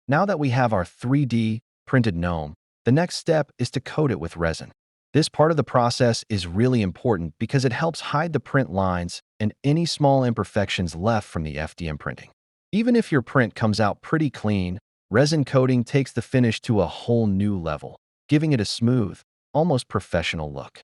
Now that we have our 3D printed gnome, the next step is to coat it with resin. This part of the process is really important because it helps hide the print lines and any small imperfections left from the FDM printing. Even if your print comes out pretty clean, resin coating takes the finish to a whole new level, giving it a smooth, almost professional look.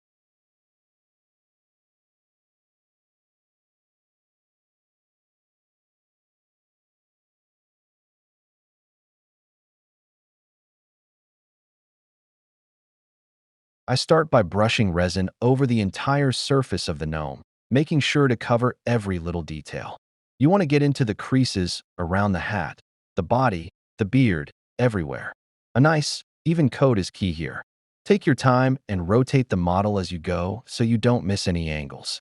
I start by brushing resin over the entire surface of the gnome, making sure to cover every little detail. You want to get into the creases around the hat, the body, the beard, everywhere. A nice, even coat is key here. Take your time and rotate the model as you go so you don't miss any angles.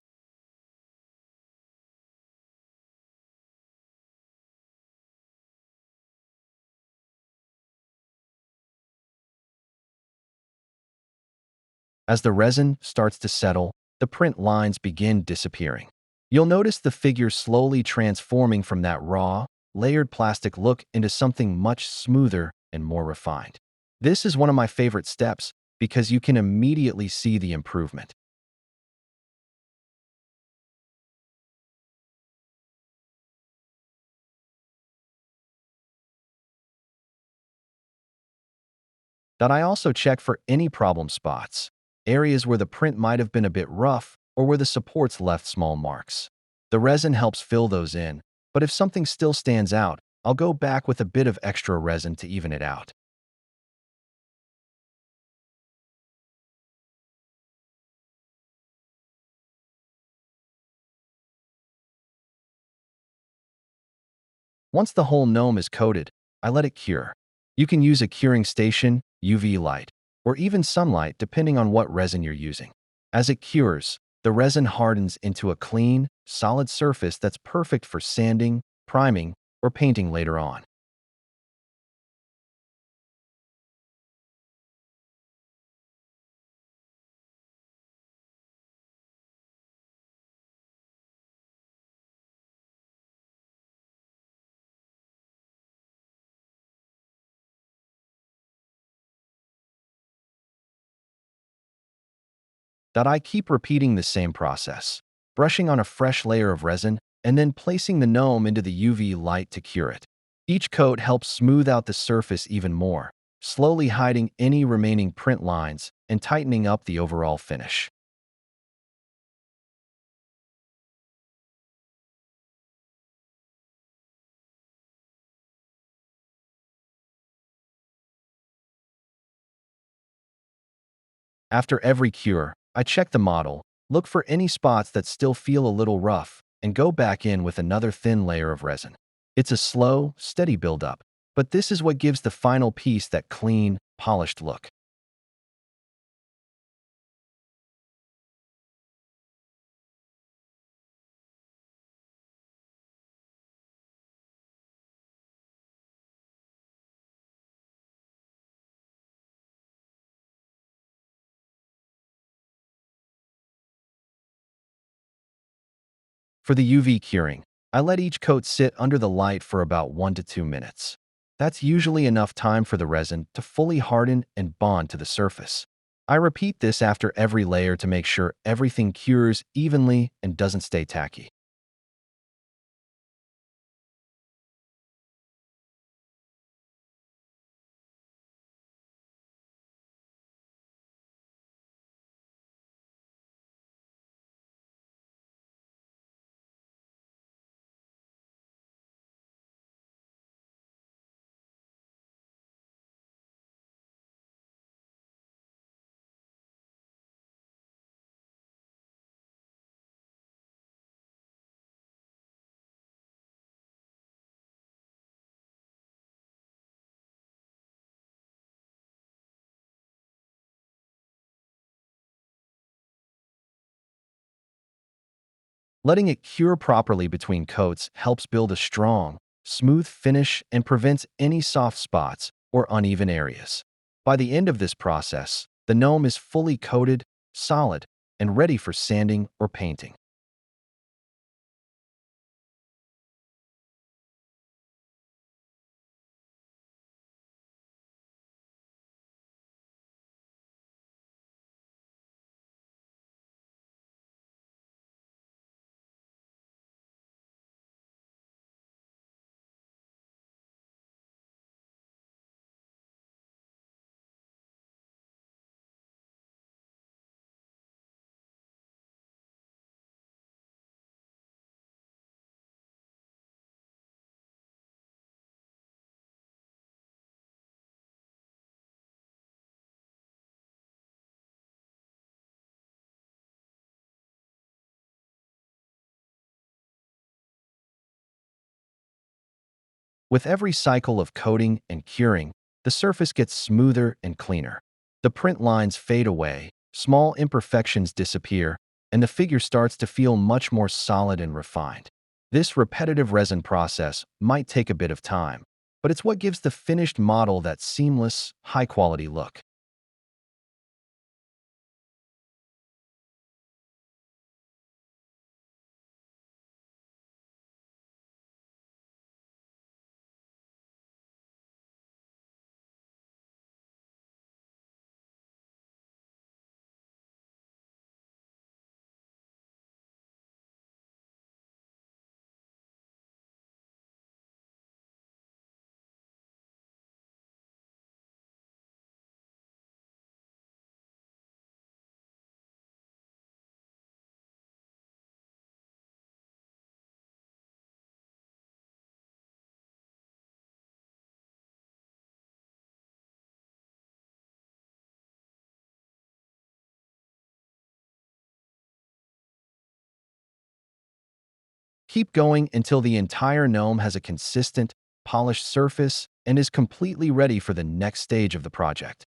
As the resin starts to settle, the print lines begin disappearing. You'll notice the figure slowly transforming from that raw, layered plastic look into something much smoother and more refined. This is one of my favorite steps because you can immediately see the improvement. That I also check for any problem spots, areas where the print might have been a bit rough or where the supports left small marks. The resin helps fill those in, but if something still stands out, I'll go back with a bit of extra resin to even it out. Once the whole gnome is coated, I let it cure. You can use a curing station, UV light, or even sunlight depending on what resin you're using. As it cures, the resin hardens into a clean, solid surface that's perfect for sanding, priming, or painting later on. That I keep repeating the same process, brushing on a fresh layer of resin and then placing the gnome into the UV light to cure it. Each coat helps smooth out the surface even more, slowly hiding any remaining print lines and tightening up the overall finish. After every cure, I check the model, look for any spots that still feel a little rough, and go back in with another thin layer of resin. It's a slow, steady buildup, but this is what gives the final piece that clean, polished look. For the UV curing, I let each coat sit under the light for about 1 to 2 minutes. That's usually enough time for the resin to fully harden and bond to the surface. I repeat this after every layer to make sure everything cures evenly and doesn't stay tacky. Letting it cure properly between coats helps build a strong, smooth finish and prevents any soft spots or uneven areas. By the end of this process, the gnome is fully coated, solid, and ready for sanding or painting. With every cycle of coating and curing, the surface gets smoother and cleaner. The print lines fade away, small imperfections disappear, and the figure starts to feel much more solid and refined. This repetitive resin process might take a bit of time, but it's what gives the finished model that seamless, high-quality look. Keep going until the entire gnome has a consistent, polished surface and is completely ready for the next stage of the project.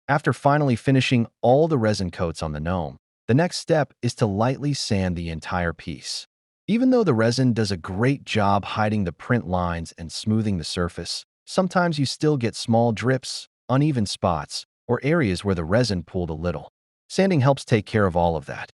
After finally finishing all the resin coats on the gnome, the next step is to lightly sand the entire piece. Even though the resin does a great job hiding the print lines and smoothing the surface, sometimes you still get small drips, uneven spots, or areas where the resin pooled a little. Sanding helps take care of all of that.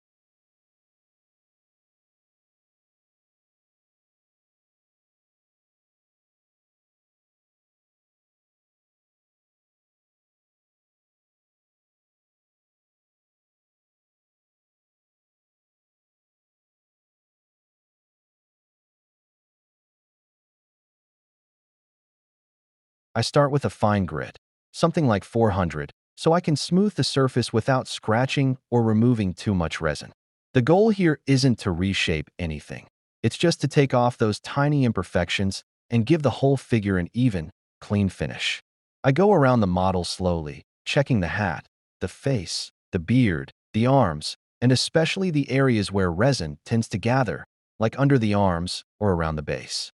I start with a fine grit, something like 400, so I can smooth the surface without scratching or removing too much resin. The goal here isn't to reshape anything. It's just to take off those tiny imperfections and give the whole figure an even, clean finish. I go around the model slowly, checking the hat, the face, the beard, the arms, and especially the areas where resin tends to gather, like under the arms or around the base.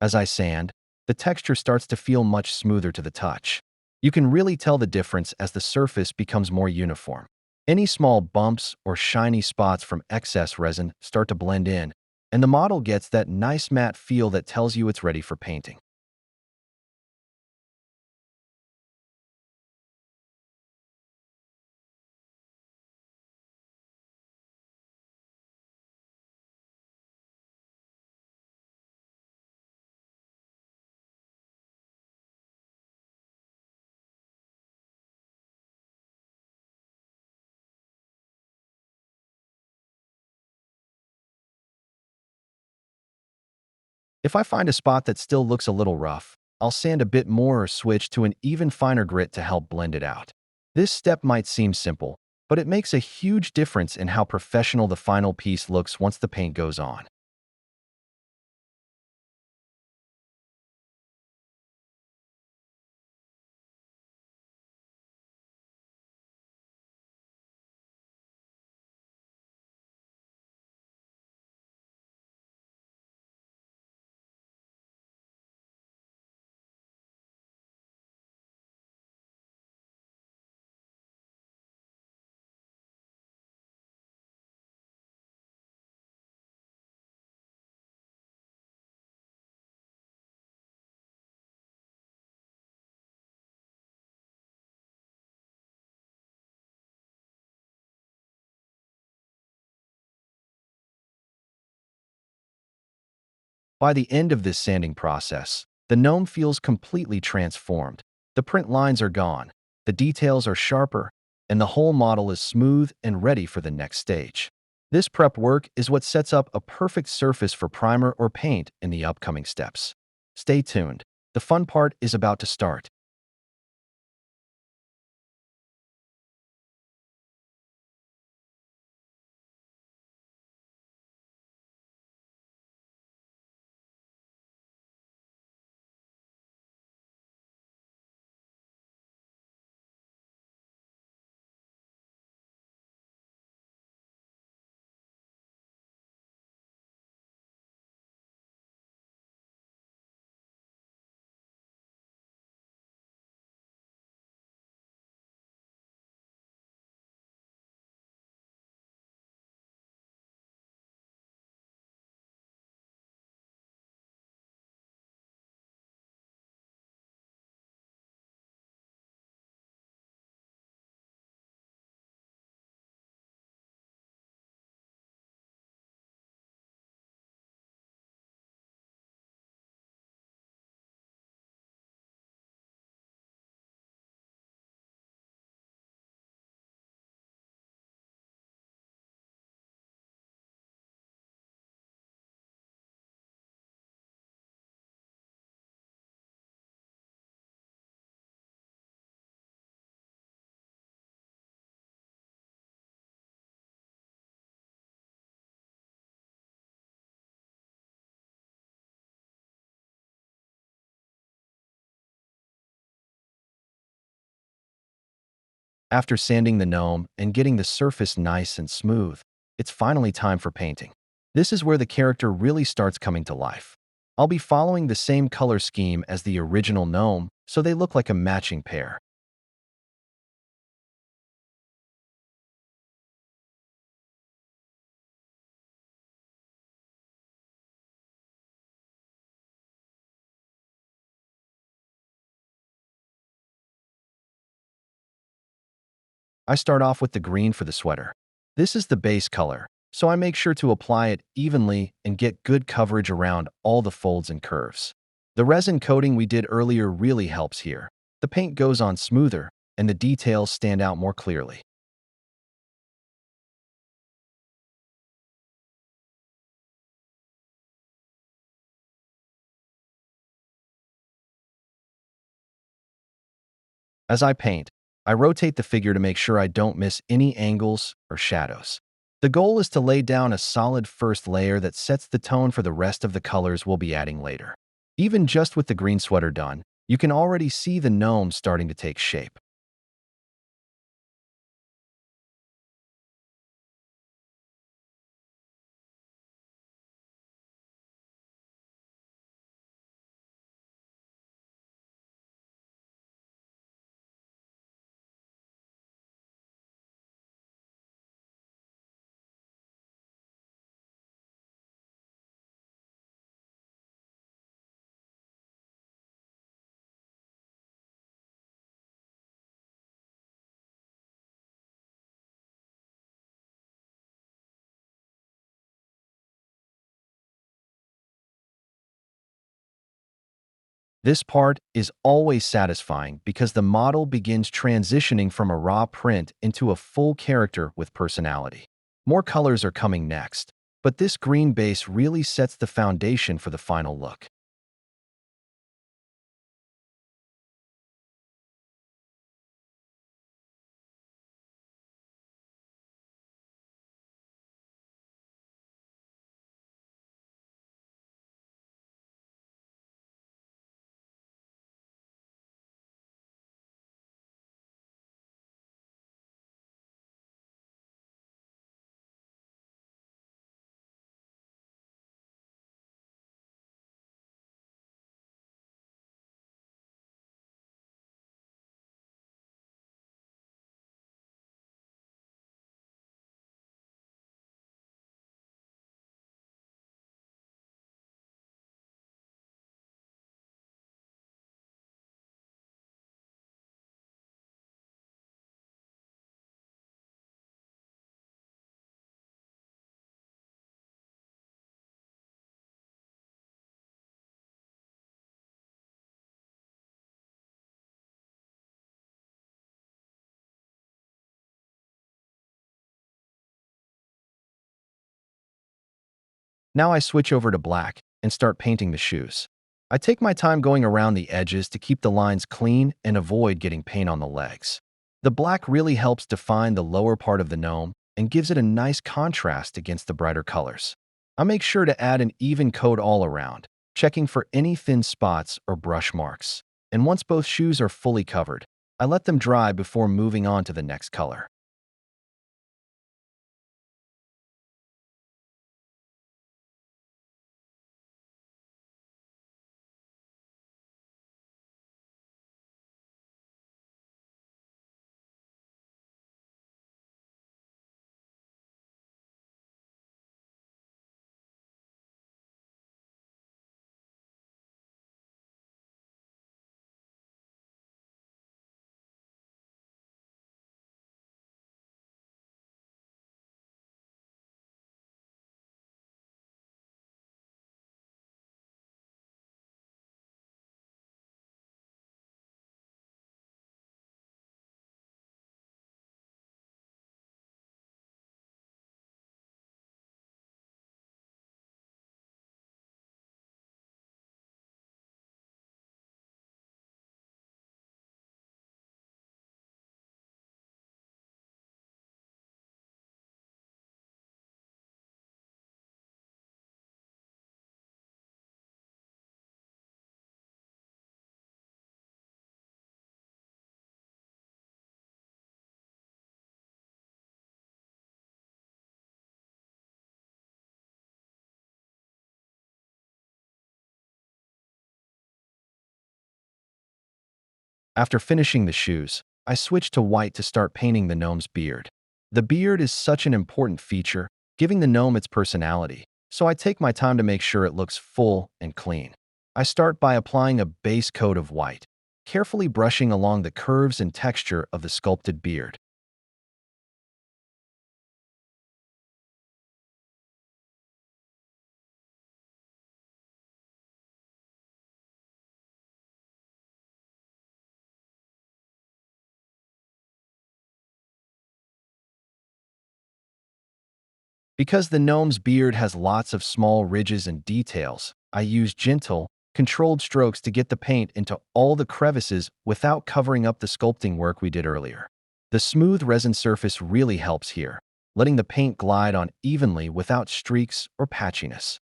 As I sand, the texture starts to feel much smoother to the touch. You can really tell the difference as the surface becomes more uniform. Any small bumps or shiny spots from excess resin start to blend in, and the model gets that nice matte feel that tells you it's ready for painting. If I find a spot that still looks a little rough, I'll sand a bit more or switch to an even finer grit to help blend it out. This step might seem simple, but it makes a huge difference in how professional the final piece looks once the paint goes on. By the end of this sanding process, the gnome feels completely transformed. The print lines are gone, the details are sharper, and the whole model is smooth and ready for the next stage. This prep work is what sets up a perfect surface for primer or paint in the upcoming steps. Stay tuned. The fun part is about to start. After sanding the gnome and getting the surface nice and smooth, it's finally time for painting. This is where the character really starts coming to life. I'll be following the same color scheme as the original gnome, so they look like a matching pair. I start off with the green for the sweater. This is the base color, so I make sure to apply it evenly and get good coverage around all the folds and curves. The resin coating we did earlier really helps here. The paint goes on smoother, and the details stand out more clearly. As I paint, I rotate the figure to make sure I don't miss any angles or shadows. The goal is to lay down a solid first layer that sets the tone for the rest of the colors we'll be adding later. Even just with the green sweater done, you can already see the gnome starting to take shape. This part is always satisfying because the model begins transitioning from a raw print into a full character with personality. More colors are coming next, but this green base really sets the foundation for the final look. Now I switch over to black and start painting the shoes. I take my time going around the edges to keep the lines clean and avoid getting paint on the legs. The black really helps define the lower part of the gnome and gives it a nice contrast against the brighter colors. I make sure to add an even coat all around, checking for any thin spots or brush marks. And once both shoes are fully covered, I let them dry before moving on to the next color. After finishing the shoes, I switch to white to start painting the gnome's beard. The beard is such an important feature, giving the gnome its personality, so I take my time to make sure it looks full and clean. I start by applying a base coat of white, carefully brushing along the curves and texture of the sculpted beard. Because the gnome's beard has lots of small ridges and details, I use gentle, controlled strokes to get the paint into all the crevices without covering up the sculpting work we did earlier. The smooth resin surface really helps here, letting the paint glide on evenly without streaks or patchiness.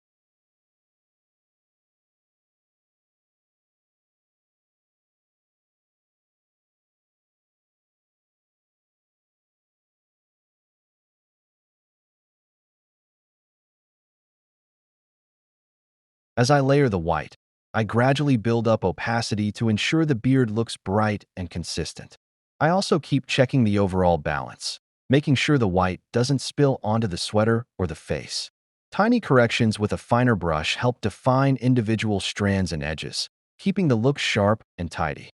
As I layer the white, I gradually build up opacity to ensure the beard looks bright and consistent. I also keep checking the overall balance, making sure the white doesn't spill onto the sweater or the face. Tiny corrections with a finer brush help define individual strands and edges, keeping the look sharp and tidy.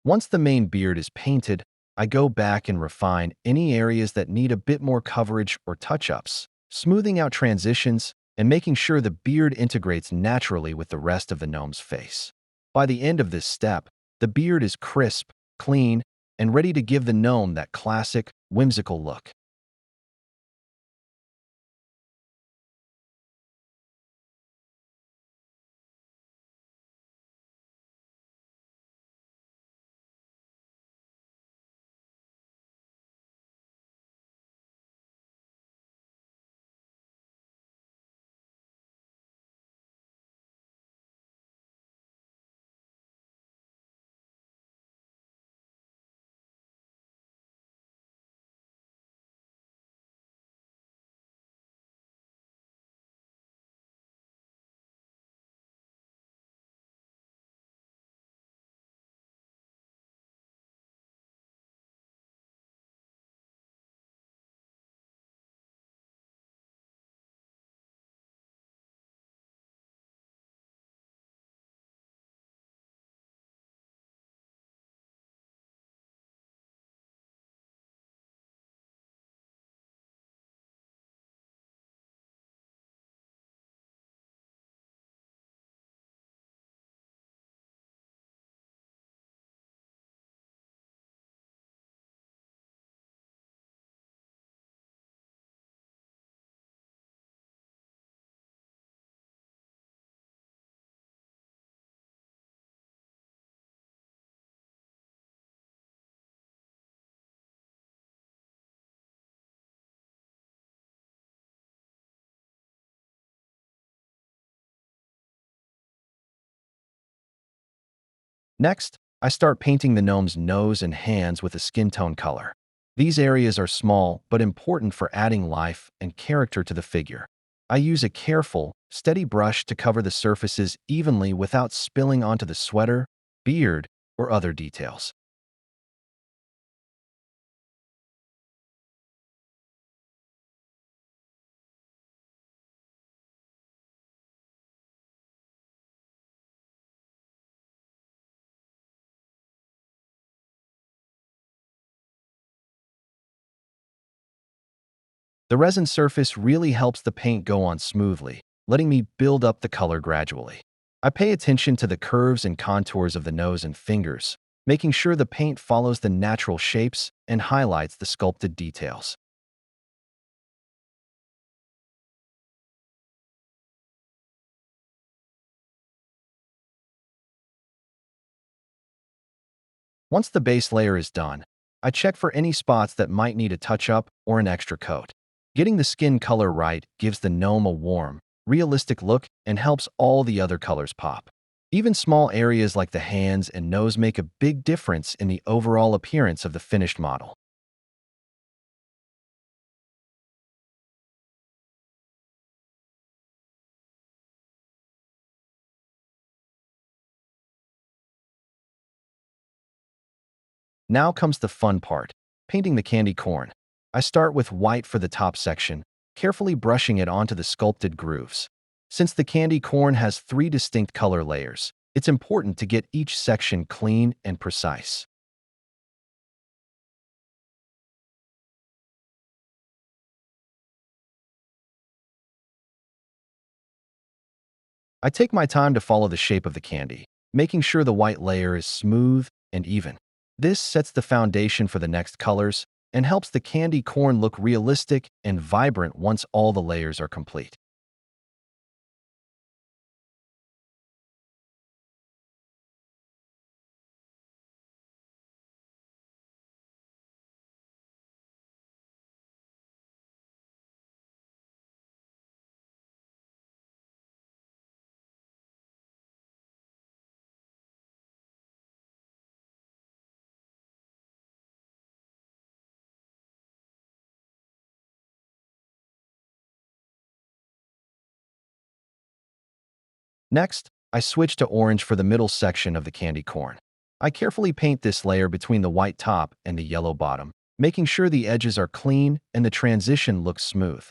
Once the main beard is painted, I go back and refine any areas that need a bit more coverage or touch-ups, smoothing out transitions and making sure the beard integrates naturally with the rest of the gnome's face. By the end of this step, the beard is crisp, clean, and ready to give the gnome that classic, whimsical look. Next, I start painting the gnome's nose and hands with a skin tone color. These areas are small but important for adding life and character to the figure. I use a careful, steady brush to cover the surfaces evenly without spilling onto the sweater, beard, or other details. The resin surface really helps the paint go on smoothly, letting me build up the color gradually. I pay attention to the curves and contours of the nose and fingers, making sure the paint follows the natural shapes and highlights the sculpted details. Once the base layer is done, I check for any spots that might need a touch-up or an extra coat. Getting the skin color right gives the gnome a warm, realistic look and helps all the other colors pop. Even small areas like the hands and nose make a big difference in the overall appearance of the finished model. Now comes the fun part, painting the candy corn. I start with white for the top section, carefully brushing it onto the sculpted grooves. Since the candy corn has three distinct color layers, it's important to get each section clean and precise. I take my time to follow the shape of the candy, making sure the white layer is smooth and even. This sets the foundation for the next colors and helps the candy corn look realistic and vibrant once all the layers are complete. Next, I switch to orange for the middle section of the candy corn. I carefully paint this layer between the white top and the yellow bottom, making sure the edges are clean and the transition looks smooth.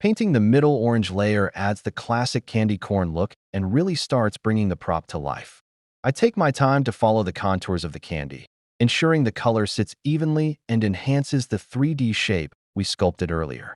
Painting the middle orange layer adds the classic candy corn look and really starts bringing the prop to life. I take my time to follow the contours of the candy, ensuring the color sits evenly and enhances the 3D shape we sculpted earlier.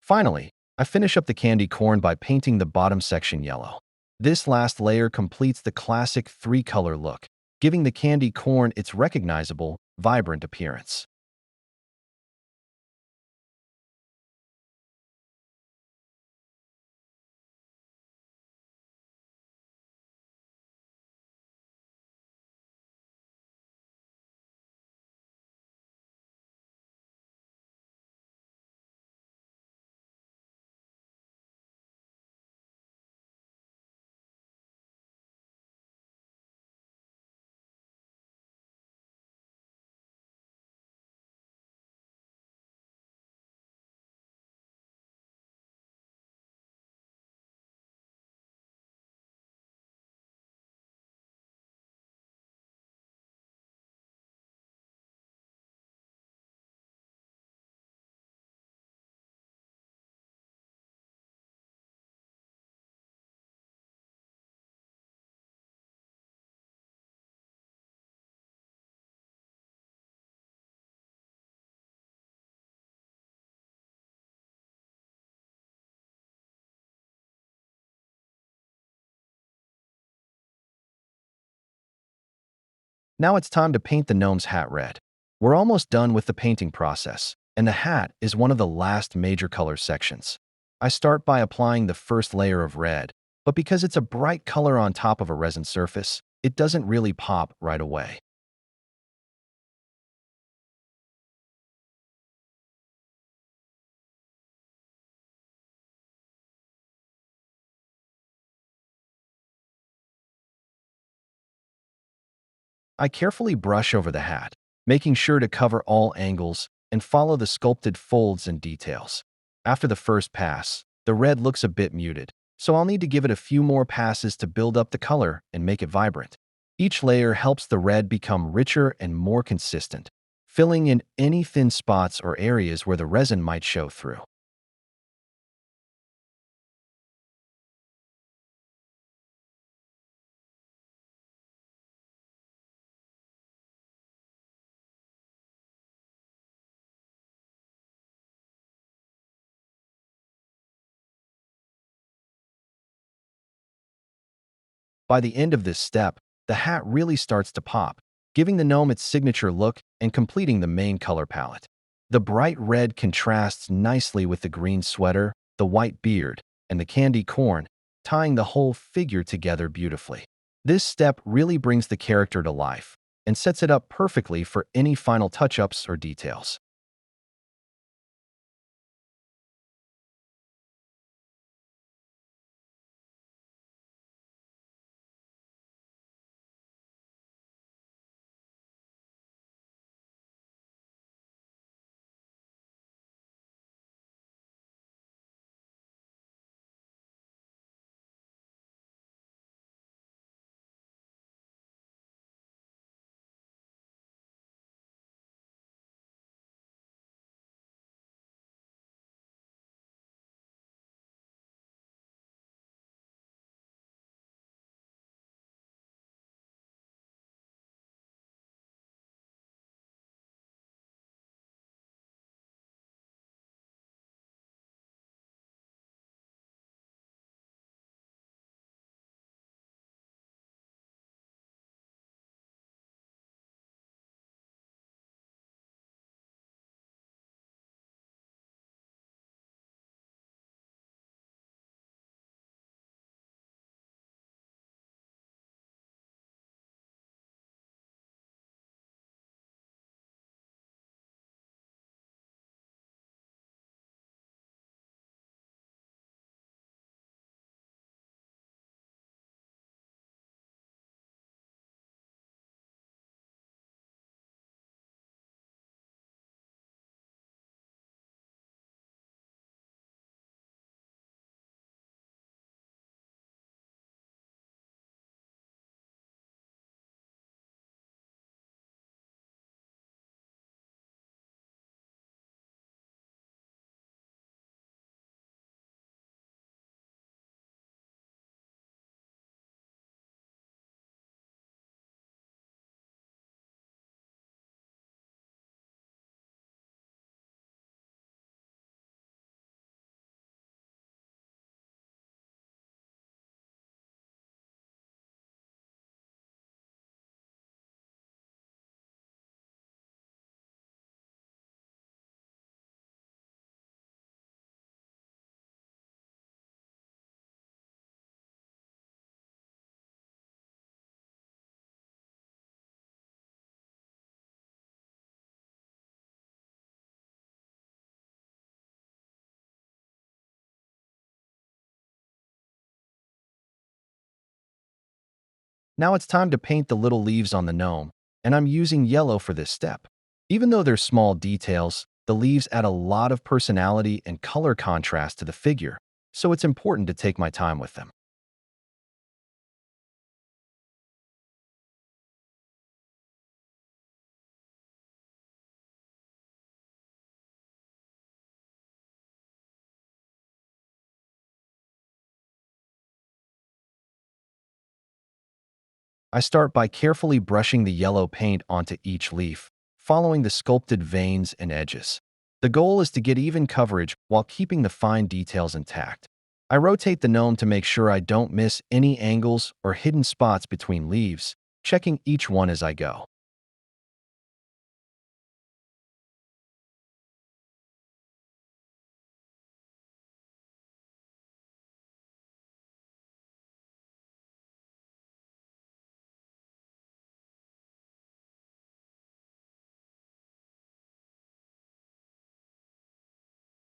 Finally, I finish up the candy corn by painting the bottom section yellow. This last layer completes the classic three-color look, giving the candy corn its recognizable, vibrant appearance. Now it's time to paint the gnome's hat red. We're almost done with the painting process, and the hat is one of the last major color sections. I start by applying the first layer of red, but because it's a bright color on top of a resin surface, it doesn't really pop right away. I carefully brush over the hat, making sure to cover all angles and follow the sculpted folds and details. After the first pass, the red looks a bit muted, so I'll need to give it a few more passes to build up the color and make it vibrant. Each layer helps the red become richer and more consistent, filling in any thin spots or areas where the resin might show through. By the end of this step, the hat really starts to pop, giving the gnome its signature look and completing the main color palette. The bright red contrasts nicely with the green sweater, the white beard, and the candy corn, tying the whole figure together beautifully. This step really brings the character to life and sets it up perfectly for any final touch-ups or details. Now it's time to paint the little leaves on the gnome, and I'm using yellow for this step. Even though they're small details, the leaves add a lot of personality and color contrast to the figure, so it's important to take my time with them. I start by carefully brushing the yellow paint onto each leaf, following the sculpted veins and edges. The goal is to get even coverage while keeping the fine details intact. I rotate the gnome to make sure I don't miss any angles or hidden spots between leaves, checking each one as I go.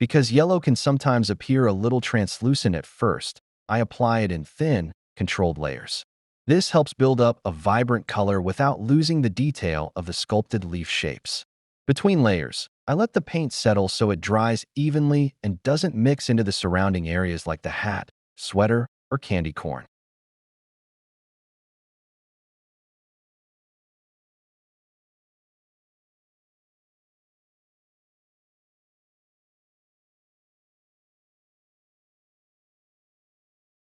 Because yellow can sometimes appear a little translucent at first, I apply it in thin, controlled layers. This helps build up a vibrant color without losing the detail of the sculpted leaf shapes. Between layers, I let the paint settle so it dries evenly and doesn't mix into the surrounding areas like the hat, sweater, or candy corn.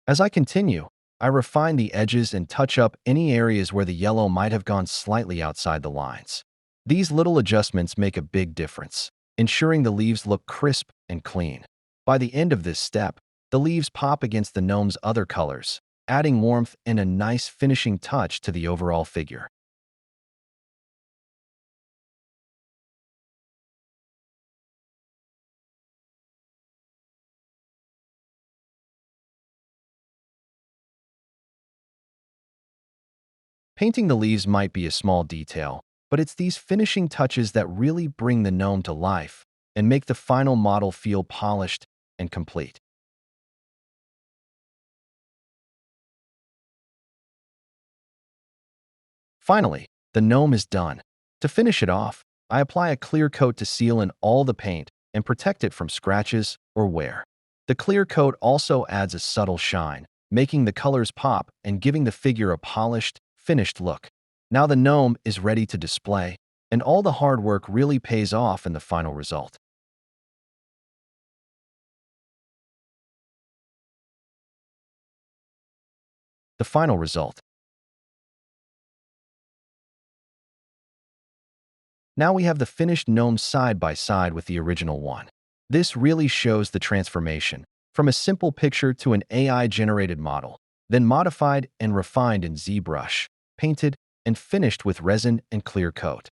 As I continue, I refine the edges and touch up any areas where the yellow might have gone slightly outside the lines. These little adjustments make a big difference, ensuring the leaves look crisp and clean. By the end of this step, the leaves pop against the gnome's other colors, adding warmth and a nice finishing touch to the overall figure. Painting the leaves might be a small detail, but it's these finishing touches that really bring the gnome to life and make the final model feel polished and complete. Finally, the gnome is done. To finish it off, I apply a clear coat to seal in all the paint and protect it from scratches or wear. The clear coat also adds a subtle shine, making the colors pop and giving the figure a polished, finished look. Now the gnome is ready to display, and all the hard work really pays off in the final result. The final result. Now we have the finished gnome side by side with the original one. This really shows the transformation from a simple picture to an AI-generated model, then modified and refined in ZBrush, painted, and finished with resin and clear coat.